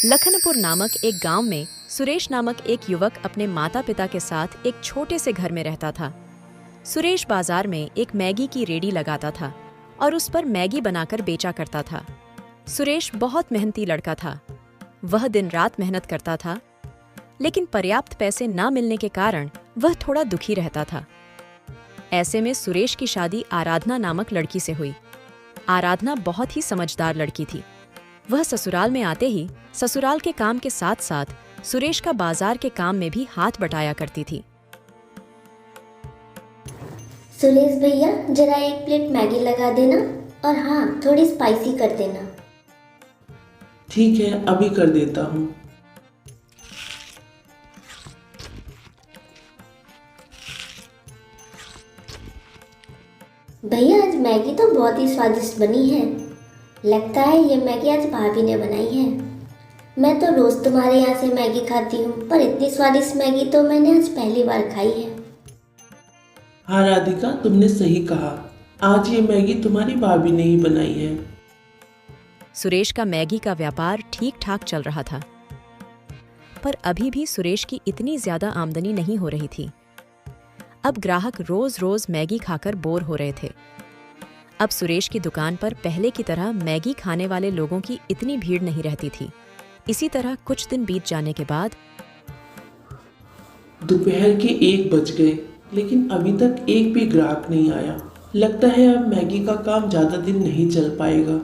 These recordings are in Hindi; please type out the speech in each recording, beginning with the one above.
लखनपुर नामक एक गांव में सुरेश नामक एक युवक अपने माता पिता के साथ एक छोटे से घर में रहता था। सुरेश बाजार में एक मैगी की रेडी लगाता था और उस पर मैगी बनाकर बेचा करता था। सुरेश बहुत मेहनती लड़का था। वह दिन रात मेहनत करता था, लेकिन पर्याप्त पैसे न मिलने के कारण वह थोड़ा दुखी रहता था। ऐसे में सुरेश की शादी आराधना नामक लड़की से हुई। आराधना बहुत ही समझदार लड़की थी। वह ससुराल में आते ही ससुराल के काम के साथ साथ सुरेश का बाजार के काम में भी हाथ बटाया करती थी। सुरेश भैया, जरा एक प्लेट मैगी लगा देना और हाँ, थोड़ी स्पाइसी कर देना। ठीक है, अभी कर देता हूँ। भैया, आज मैगी तो बहुत ही स्वादिष्ट बनी है। लगता है ये मैगी आज भाभी ने बनाई है। मैं तो रोज तुम्हारे यहाँ से मैगी खाती हूँ, पर इतनी स्वादिष्ट मैगी तो मैंने आज पहली बार खाई है। हाँ राधिका, तुमने सही कहा। आज ये मैगी तुम्हारी भाभी ने ही बनाई है। सुरेश का मैगी का व्यापार ठीक ठाक चल रहा था, पर अभी भी सुरेश की इतनी ज्यादा आमदनी नहीं हो रही थी। अब ग्राहक रोज रोज मैगी खाकर बोर हो रहे थे। अब सुरेश की दुकान पर पहले की तरह मैगी खाने वाले लोगों की इतनी भीड़ नहीं रहती थी। इसी तरह कुछ दिन बीत जाने के बाद दोपहर के 1 बज गए, लेकिन अभी तक एक भी ग्राहक नहीं आया। लगता है अब मैगी का काम ज्यादा दिन नहीं चल पाएगा।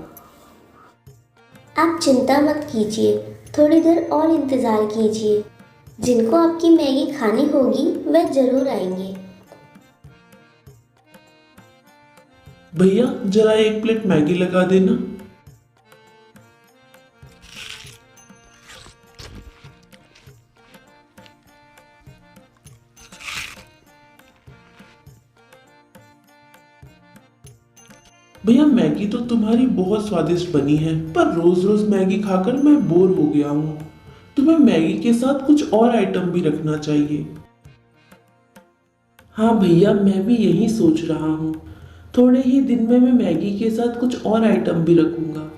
आप चिंता मत कीजिए, थोड़ी देर और इंतजार कीजिए। जिनको आपकी मैगी खानी होगी वह जरूर आएंगे। भैया, जरा एक प्लेट मैगी लगा देना। भैया, मैगी तो तुम्हारी बहुत स्वादिष्ट बनी है, पर रोज रोज मैगी खाकर मैं बोर हो गया हूँ। तुम्हें मैगी के साथ कुछ और आइटम भी रखना चाहिए। हाँ भैया, मैं भी यही सोच रहा हूँ। थोड़े ही दिन में मैं मैगी के साथ कुछ और आइटम भी रखूंगा।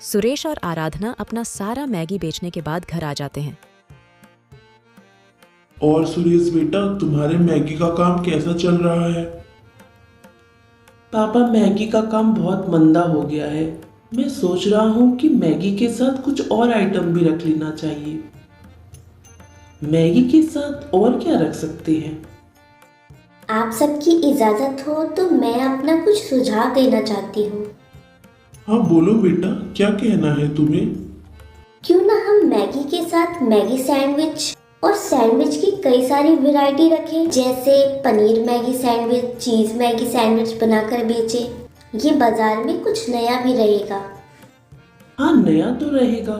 सुरेश और आराधना अपना सारा मैगी बेचने के बाद घर आ जाते हैं। और सुरेश बेटा, तुम्हारे मैगी का काम कैसा चल रहा है? पापा, मैगी का काम बहुत मंदा हो गया है। मैं सोच रहा हूँ कि मैगी के साथ कुछ और आइटम भी रख लेना चाहिए। मैगी के साथ और क्या रख सकते हैं? आप सबकी इजाजत हो तो मैं अपना कुछ सुझाव देना चाहती हूँ। हाँ बोलो बेटा, क्या कहना है तुम्हें? क्यों ना हम मैगी के साथ मैगी सैंडविच और सैंडविच की कई सारी वैरायटी रखें, जैसे पनीर मैगी सैंडविच, चीज मैगी सैंडविच बनाकर बेचें। ये बाजार में कुछ नया भी रहेगा। हाँ, नया तो रहेगा,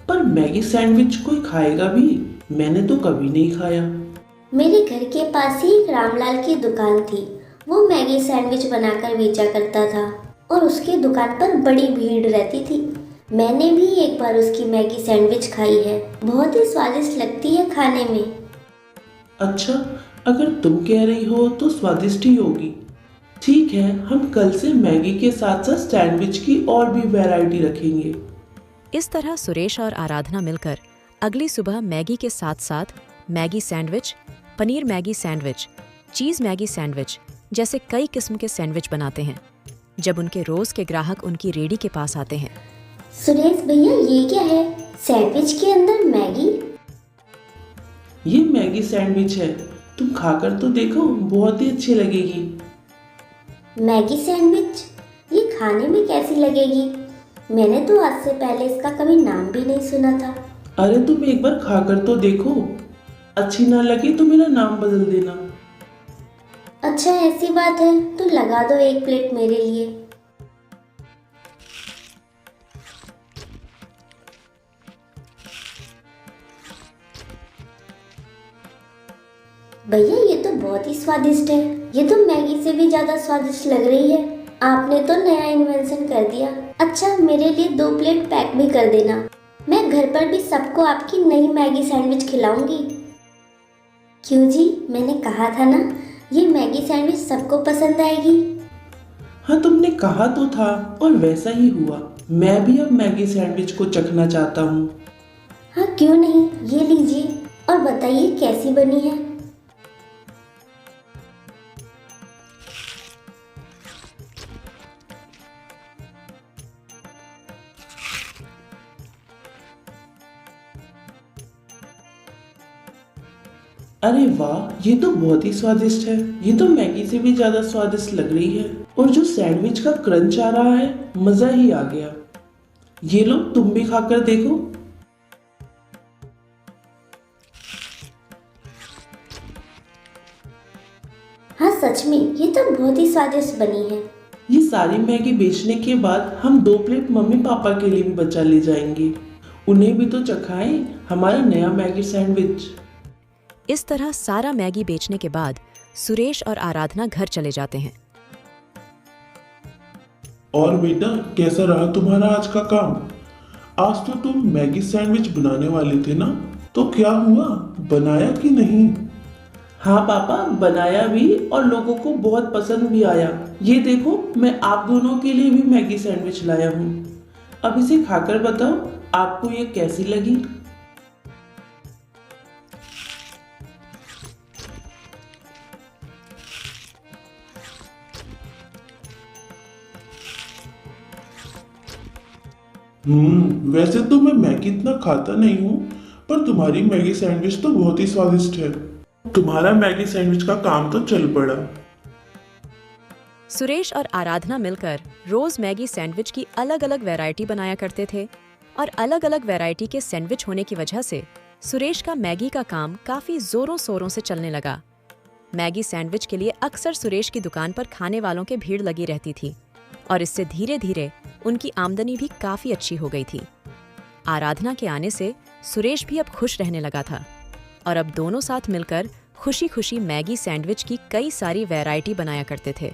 पर मैगी सैंडविच कोई खाएगा भी? मैंने तो कभी नहीं खाया। मेरे घर के पास ही एक रामलाल की दुकान थी। वो मैगी सैंडविच बनाकर बेचा करता था और उसकी दुकान पर बड़ी भीड़ रहती थी। मैंने भी एक बार उसकी मैगी सैंडविच खाई है। बहुत ही स्वादिष्ट लगती है खाने में। अच्छा, अगर तुम कह रही हो तो स्वादिष्ट ही होगी। ठीक है, हम कल से मैगी के साथ साथ सैंडविच की और भी वैरायटी रखेंगे। इस तरह सुरेश और आराधना मिलकर अगली सुबह मैगी के साथ साथ Maggi sandwich, paneer Maggi sandwich, चीज मैगी सैंडविच जैसे कई किस्म के सैंडविच बनाते हैं। जब उनके रोज के ग्राहक उनकी रेडी के पास आते हैं। सुरेश भैया, ये क्या है? सैंडविच के अंदर मैगी? ये मैगी सैंडविच है, तुम खाकर तो देखो, बहुत ही अच्छी लगेगी। Maggi sandwich? ये खाने में कैसी लगेगी? मैंने तो आज से पहले इसका कभी नाम भी नहीं सुना था। अरे तुम एक बार खाकर तो देखो, अच्छी ना लगे तो मेरा नाम बदल देना। अच्छा, ऐसी बात है तो लगा दो एक प्लेट मेरे लिए। भैया, ये तो बहुत ही स्वादिष्ट है। ये तो मैगी से भी ज्यादा स्वादिष्ट लग रही है। आपने तो नया इन्वेंशन कर दिया। अच्छा, मेरे लिए 2 प्लेट पैक भी कर देना। मैं घर पर भी सबको आपकी नई मैगी सैंडविच खिलाऊंगी। क्यों जी, मैंने कहा था ना, ये मैगी सैंडविच सबको पसंद आएगी। हाँ, तुमने कहा तो था और वैसा ही हुआ। मैं भी अब मैगी सैंडविच को चखना चाहता हूँ। हाँ क्यों नहीं, ये लीजिए और बताइए कैसी बनी है। अरे वाह, ये तो बहुत ही स्वादिष्ट है। ये तो मैगी से भी ज्यादा स्वादिष्ट लग रही है। और जो सैंडविच का क्रंच आ रहा है, मजा ही आ गया। ये लो, तुम भी खाकर देखो। हाँ सच में ये तो बहुत ही स्वादिष्ट बनी है। ये सारी मैगी बेचने के बाद हम 2 प्लेट मम्मी पापा के लिए भी बचा ले जाएंगे। उन्हें भी तो चखाएं हमारा नया मैगी सैंडविच। इस तरह सारा मैगी बेचने के बाद सुरेश और आराधना घर चले जाते हैं। और बेटा, कैसा रहा तुम्हारा आज का काम? आज तो तुम मैगी सैंडविच बनाने वाले थे ना, तो क्या हुआ, बनाया कि नहीं? हाँ पापा, बनाया भी और लोगों को बहुत पसंद भी आया। ये देखो, मैं आप दोनों के लिए भी मैगी सैंडविच लाया हूँ। अब इसे खाकर बताओ आपको ये कैसी लगी। वैसे तो मैं मैगी इतना खाता नहीं हूँ, पर तुम्हारी मैगी सैंडविच तो बहुत ही स्वादिष्ट है। तुम्हारा मैगी सैंडविच का काम तो चल पड़ा। सुरेश और आराधना मिलकर रोज मैगी सैंडविच की अलग अलग वैरायटी बनाया करते थे और अलग अलग वैरायटी के सैंडविच होने की वजह से सुरेश का मैगी का काम काफी जोरों शोरों से चलने लगा। मैगी सैंडविच के लिए अक्सर सुरेश की दुकान पर खाने वालों की भीड़ लगी रहती थी और इससे धीरे धीरे उनकी आमदनी भी काफी अच्छी हो गई थी। आराधना के आने से सुरेश भी अब खुश रहने लगा था और अब दोनों साथ मिलकर खुशी खुशी मैगी सैंडविच की कई सारी वैरायटी बनाया करते थे।